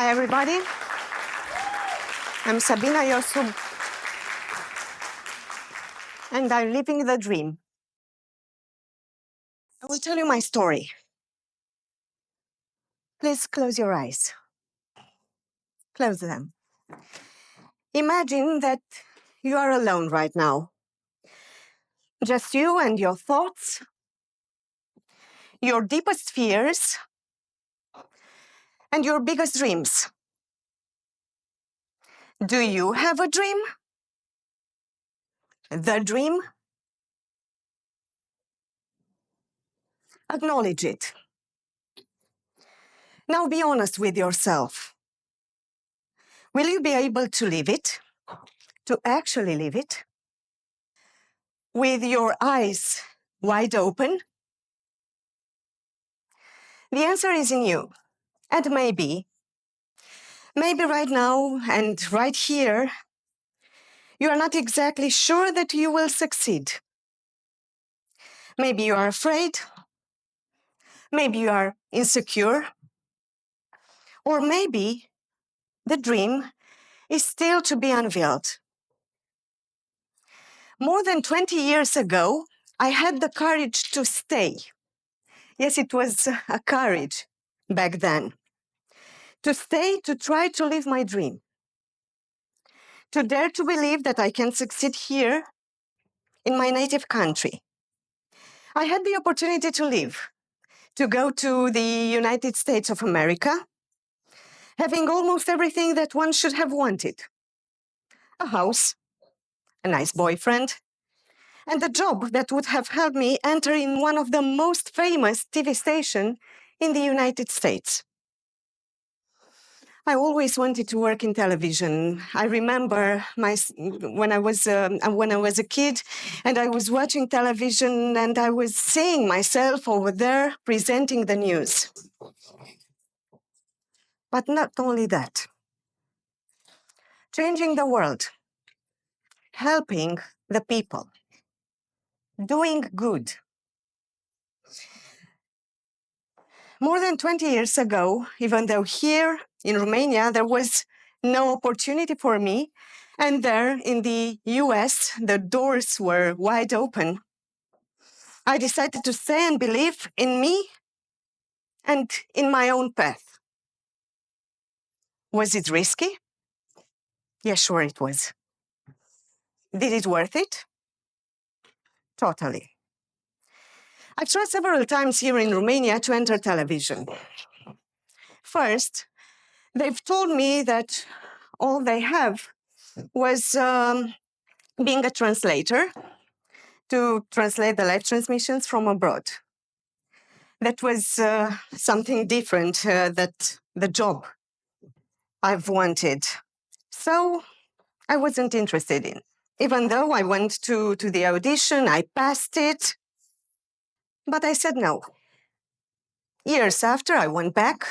Hi, everybody. I'm Sabina Iosub, and I'm living the dream. I will tell you my story. Please close your eyes. Close them. Imagine that you are alone right now. Just you and your thoughts, your deepest fears, and your biggest dreams. Do you have a dream? The dream? Acknowledge it. Now be honest with yourself. Will you be able to live it? To actually live it? With your eyes wide open? The answer is in you. And maybe right now and right here, you are not exactly sure that you will succeed. Maybe you are afraid. Maybe you are insecure. Or maybe the dream is still to be unveiled. More than 20 years ago, I had the courage to stay. Yes, it was a courage back then. To stay, to try to live my dream. To dare to believe that I can succeed here in my native country. I had the opportunity to live, to go to the United States of America, having almost everything that one should have wanted. A house, a nice boyfriend, and a job that would have helped me enter in one of the most famous TV stations in the United States. I always wanted to work in television. I remember when I was a kid, and I was watching television, and I was seeing myself over there presenting the news. But not only that. Changing the world, helping the people, doing good. More than 20 years ago, even though here in Romania there was no opportunity for me, and there in the US the doors were wide open, I decided to stay and believe in me and in my own path. Was it risky? Yeah, sure it was. Did it worth it? Totally. I've tried several times here in Romania to enter television. First, they've told me that all they have was being a translator to translate the live transmissions from abroad. That was something different that the job I've wanted. So I wasn't interested in. Even though I went to the audition, I passed it, but I said no. Years after, I went back.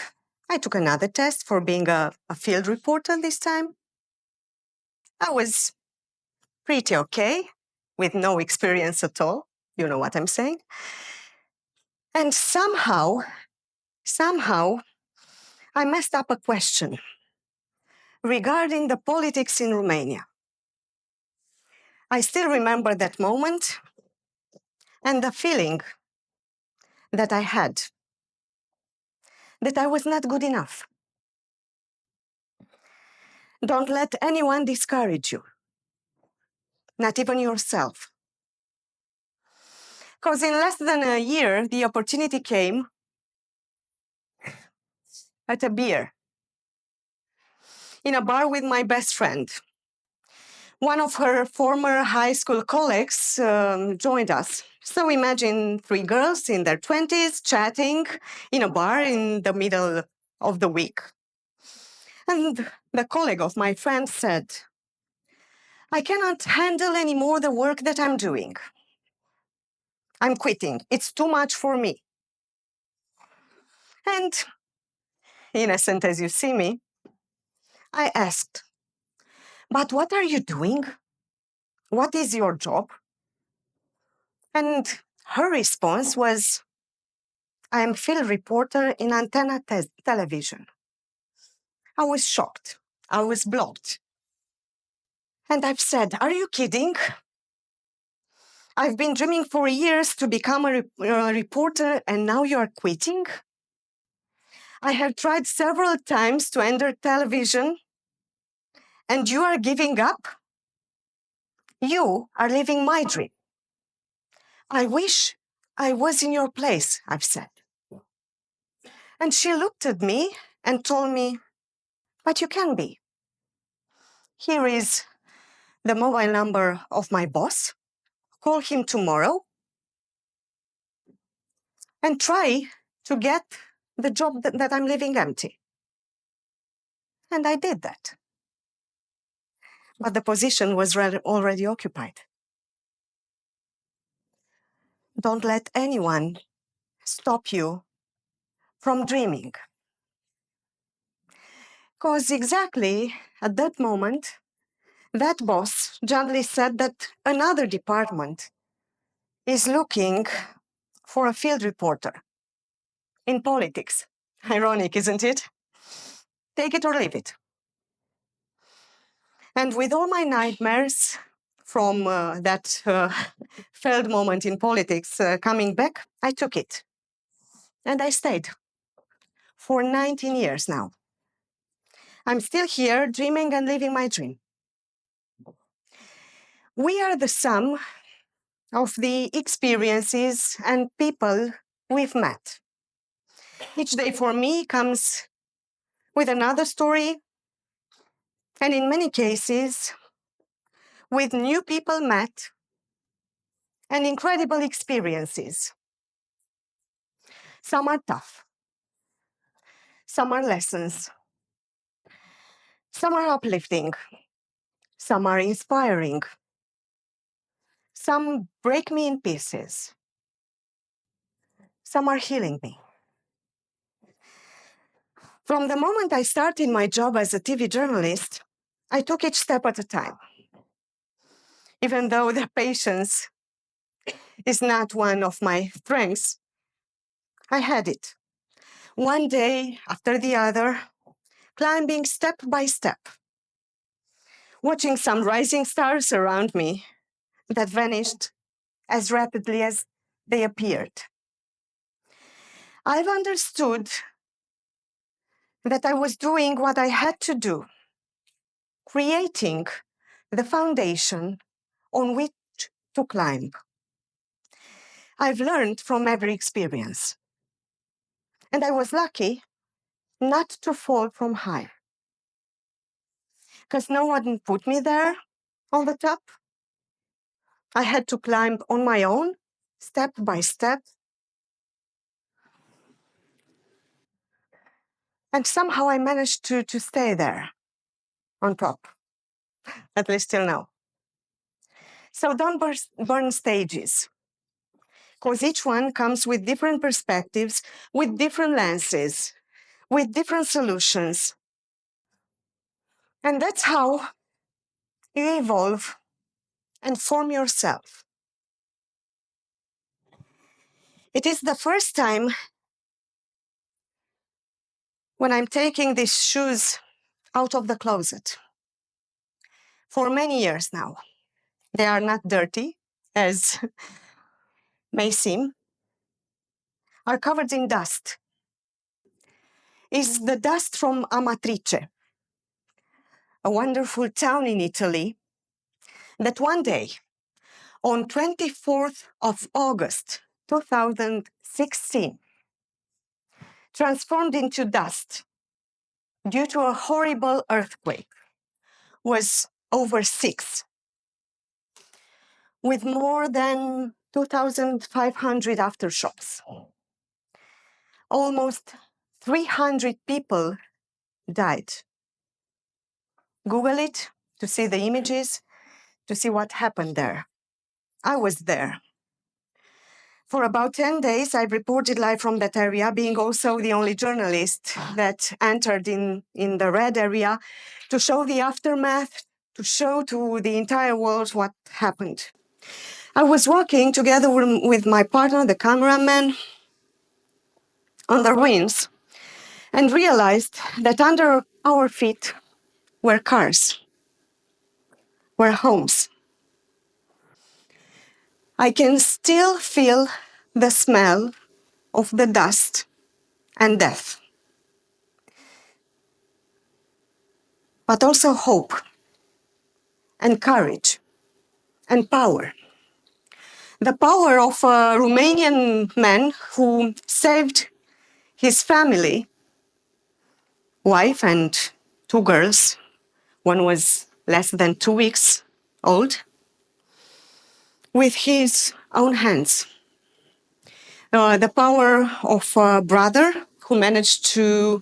I took another test for being a field reporter this time. I was pretty okay, with no experience at all. You know what I'm saying? And somehow, I messed up a question regarding the politics in Romania. I still remember that moment and the feeling that I had, that I was not good enough. Don't let anyone discourage you, not even yourself. Because in less than a year, the opportunity came at a beer, in a bar with my best friend. One of her former high school colleagues joined us. So imagine 3 girls in their 20s chatting in a bar in the middle of the week. And the colleague of my friend said, I cannot handle anymore the work that I'm doing. I'm quitting. It's too much for me. And innocent as you see me, I asked, but what are you doing? What is your job? And her response was, I am field reporter in antenna television. I was shocked. I was blocked. And I've said, are you kidding? I've been dreaming for years to become a reporter, and now you're quitting? I have tried several times to enter television, and you are giving up? You are living my dream. I wish I was in your place, I've said. And she looked at me and told me, but you can be. Here is the mobile number of my boss. Call him tomorrow and try to get the job that I'm leaving empty. And I did that. But the position was already occupied. Don't let anyone stop you from dreaming. Because exactly at that moment, that boss gently said that another department is looking for a field reporter in politics. Ironic, isn't it? Take it or leave it. And with all my nightmares from that failed moment in politics coming back, I took it. And I stayed for 19 years now. I'm still here dreaming and living my dream. We are the sum of the experiences and people we've met. Each day for me comes with another story, and in many cases, with new people met and incredible experiences. Some are tough, some are lessons, some are uplifting, some are inspiring, some break me in pieces, some are healing me. From the moment I started my job as a TV journalist, I took each step at a time. Even though the patience is not one of my strengths, I had it. One day after the other, climbing step by step, watching some rising stars around me that vanished as rapidly as they appeared. I've understood that I was doing what I had to do, creating the foundation on which to climb. I've learned from every experience, and I was lucky not to fall from high, because no one put me there on the top. I had to climb on my own, step by step, and somehow I managed to stay there on top, at least till now. So don't burn stages, because each one comes with different perspectives, with different lenses, with different solutions. And that's how you evolve and form yourself. It is the first time when I'm taking these shoes out of the closet. For many years now. They are not dirty, as may seem, are covered in dust. It's the dust from Amatrice, a wonderful town in Italy that one day, on 24th of August 2016, transformed into dust due to a horrible earthquake, was over 6, with more than 2,500 aftershocks. Almost 300 people died. Google it to see the images, to see what happened there. I was there. For about 10 days, I reported live from that area, being also the only journalist that entered in the red area to show the aftermath, to show to the entire world what happened. I was walking together with my partner, the cameraman, on the ruins, and realized that under our feet were cars, were homes. I can still feel the smell of the dust and death, but also hope and courage and power. The power of a Romanian man who saved his family, wife and two girls. One was less than 2 weeks old, with his own hands. The power of a brother who managed to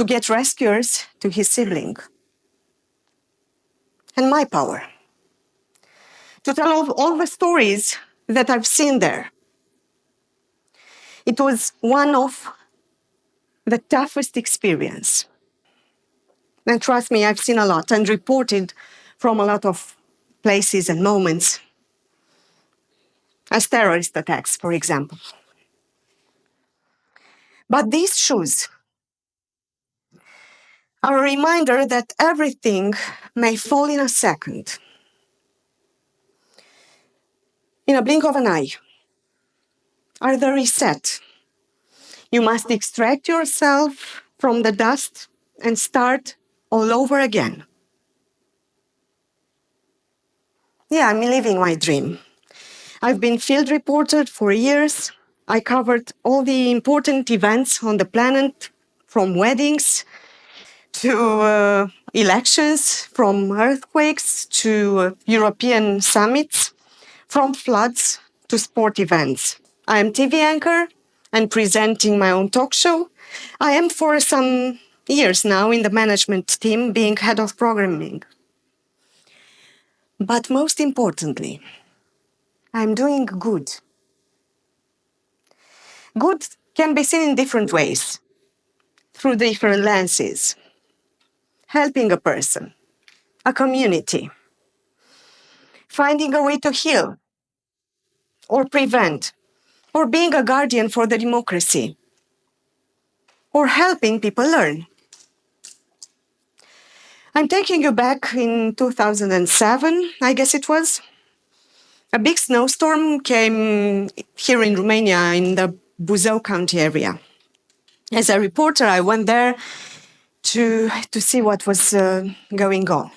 get rescuers to his sibling. And my power to tell all the stories that I've seen there. It was one of the toughest experience. And trust me, I've seen a lot and reported from a lot of places and moments, as terrorist attacks, for example. But these shoes are a reminder that everything may fall in a second, in a blink of an eye, are the reset. You must extract yourself from the dust and start all over again. Yeah, I'm living my dream. I've been field reporter for years. I covered all the important events on the planet, from weddings to elections, from earthquakes to European summits, from floods to sport events. I am TV anchor and presenting my own talk show. I am for some years now in the management team, being head of programming. But most importantly, I'm doing good. Good can be seen in different ways, through different lenses. Helping a person, a community, finding a way to heal or prevent, or being a guardian for the democracy, or helping people learn. I'm taking you back in 2007, I guess it was. A big snowstorm came here in Romania in the Buzău County area. As a reporter, I went there to see what was going on.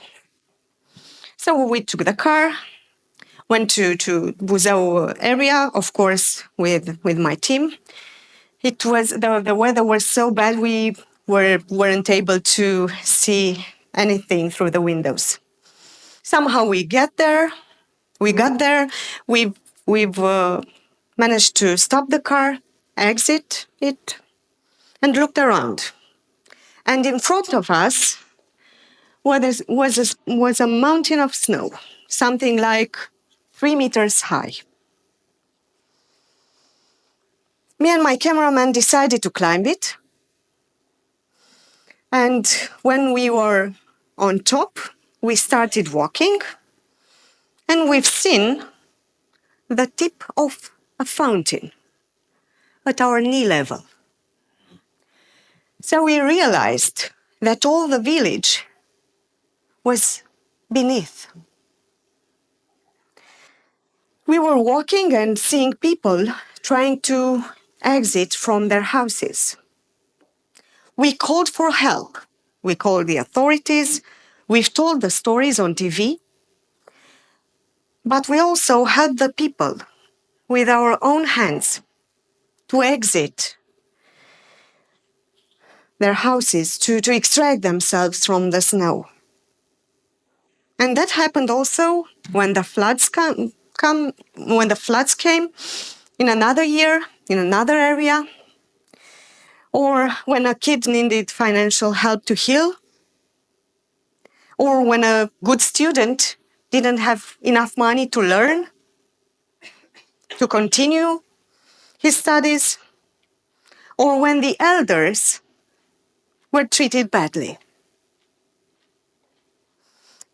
So we took the car, went to Buzău area, of course, with my team. It was the weather was so bad we weren't able to see anything through the windows. Somehow we got there. We've managed to stop the car, exit it, and looked around. And in front of us was a mountain of snow, something like 3 meters high. Me and my cameraman decided to climb it. And when we were on top, we started walking, and we've seen the tip of a fountain at our knee level. So we realized that all the village was beneath. We were walking and seeing people trying to exit from their houses. We called for help. We called the authorities. We've told the stories on TV. But we also helped the people with our own hands to exit their houses, to extract themselves from the snow. And that happened also when the floods came in another year, in another area, or when a kid needed financial help to heal, or when a good student didn't have enough money to learn, to continue his studies, or when the elders were treated badly.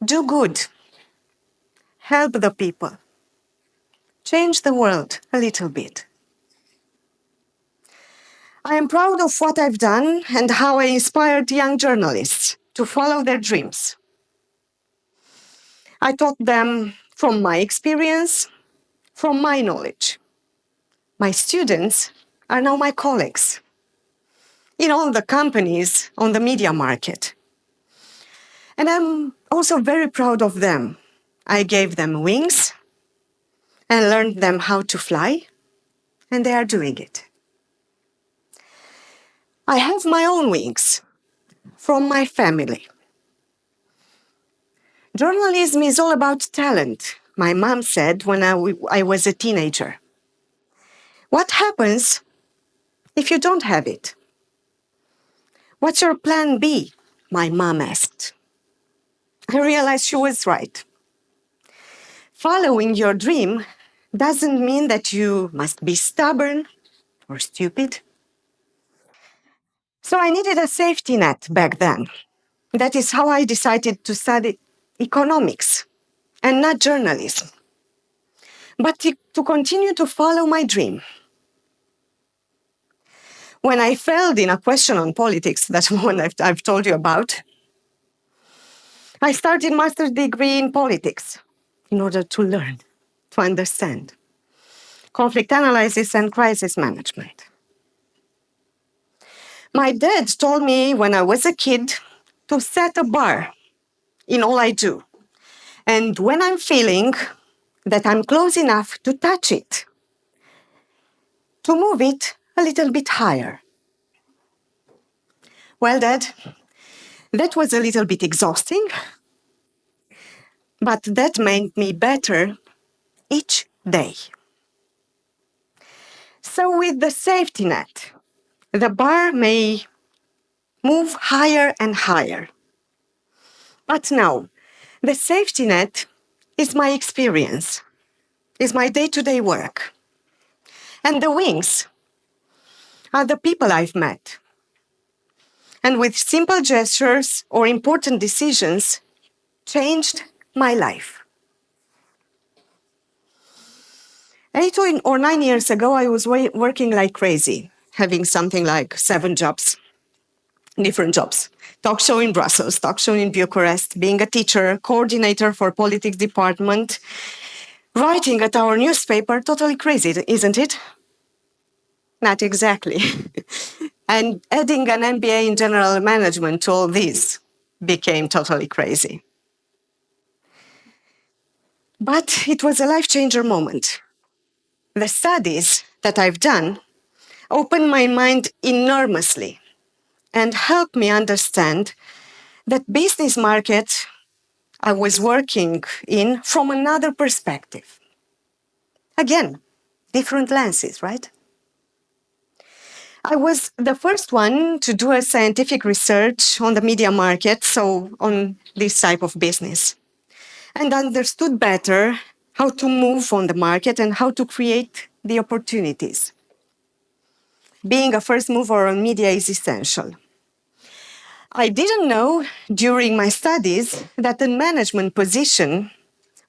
Do good. Help the people. Change the world a little bit. I am proud of what I've done and how I inspired young journalists to follow their dreams. I taught them from my experience, from my knowledge. My students are now my colleagues in all the companies on the media market. And I'm also very proud of them. I gave them wings and learned them how to fly, and they are doing it. I have my own wings from my family. Journalism is all about talent, my mom said when I was a teenager. What happens if you don't have it? What's your plan B? My mom asked. I realized she was right. Following your dream doesn't mean that you must be stubborn or stupid. So I needed a safety net back then. That is how I decided to study economics and not journalism, but to continue to follow my dream. When I failed in a question on politics, that's one I've told you about, I started master's degree in politics in order to learn, to understand conflict analysis and crisis management. My dad told me when I was a kid to set a bar in all I do. And when I'm feeling that I'm close enough to touch it, to move it a little bit higher. Well, Dad, that was a little bit exhausting, but that made me better each day. So with the safety net, the bar may move higher and higher. But now, the safety net is my experience, is my day-to-day work. And the wings are the people I've met. And with simple gestures or important decisions, changed my life. 8 or 9 years ago, I was working like crazy, having something like 7 jobs, different jobs. Talk show in Brussels, talk show in Bucharest, being a teacher, coordinator for politics department, writing at our newspaper, totally crazy, isn't it? Not exactly. And adding an MBA in general management to all this became totally crazy. But it was a life-changer moment. The studies that I've done opened my mind enormously and helped me understand that business market I was working in from another perspective. Again, different lenses, right? I was the first one to do a scientific research on the media market, so on this type of business, and understood better how to move on the market and how to create the opportunities. Being a first mover on media is essential. I didn't know during my studies that a management position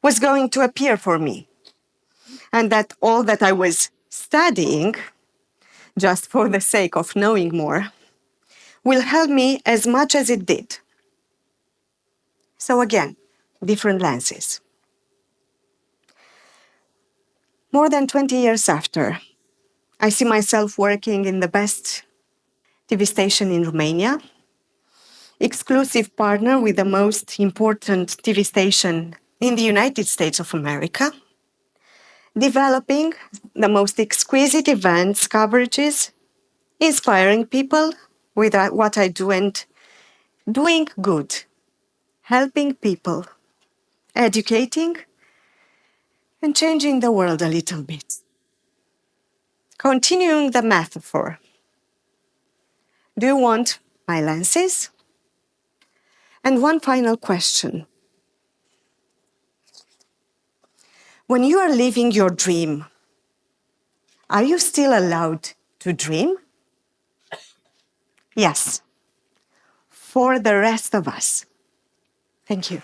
was going to appear for me, and that all that I was studying, just for the sake of knowing more, will help me as much as it did. So again, different lenses. More than 20 years after, I see myself working in the best TV station in Romania, exclusive partner with the most important TV station in the United States of America, developing the most exquisite events, coverages, inspiring people with what I do and doing good, helping people, educating, and changing the world a little bit. Continuing the metaphor, do you want my lenses? And one final question. When you are living your dream, are you still allowed to dream? Yes, for the rest of us. Thank you.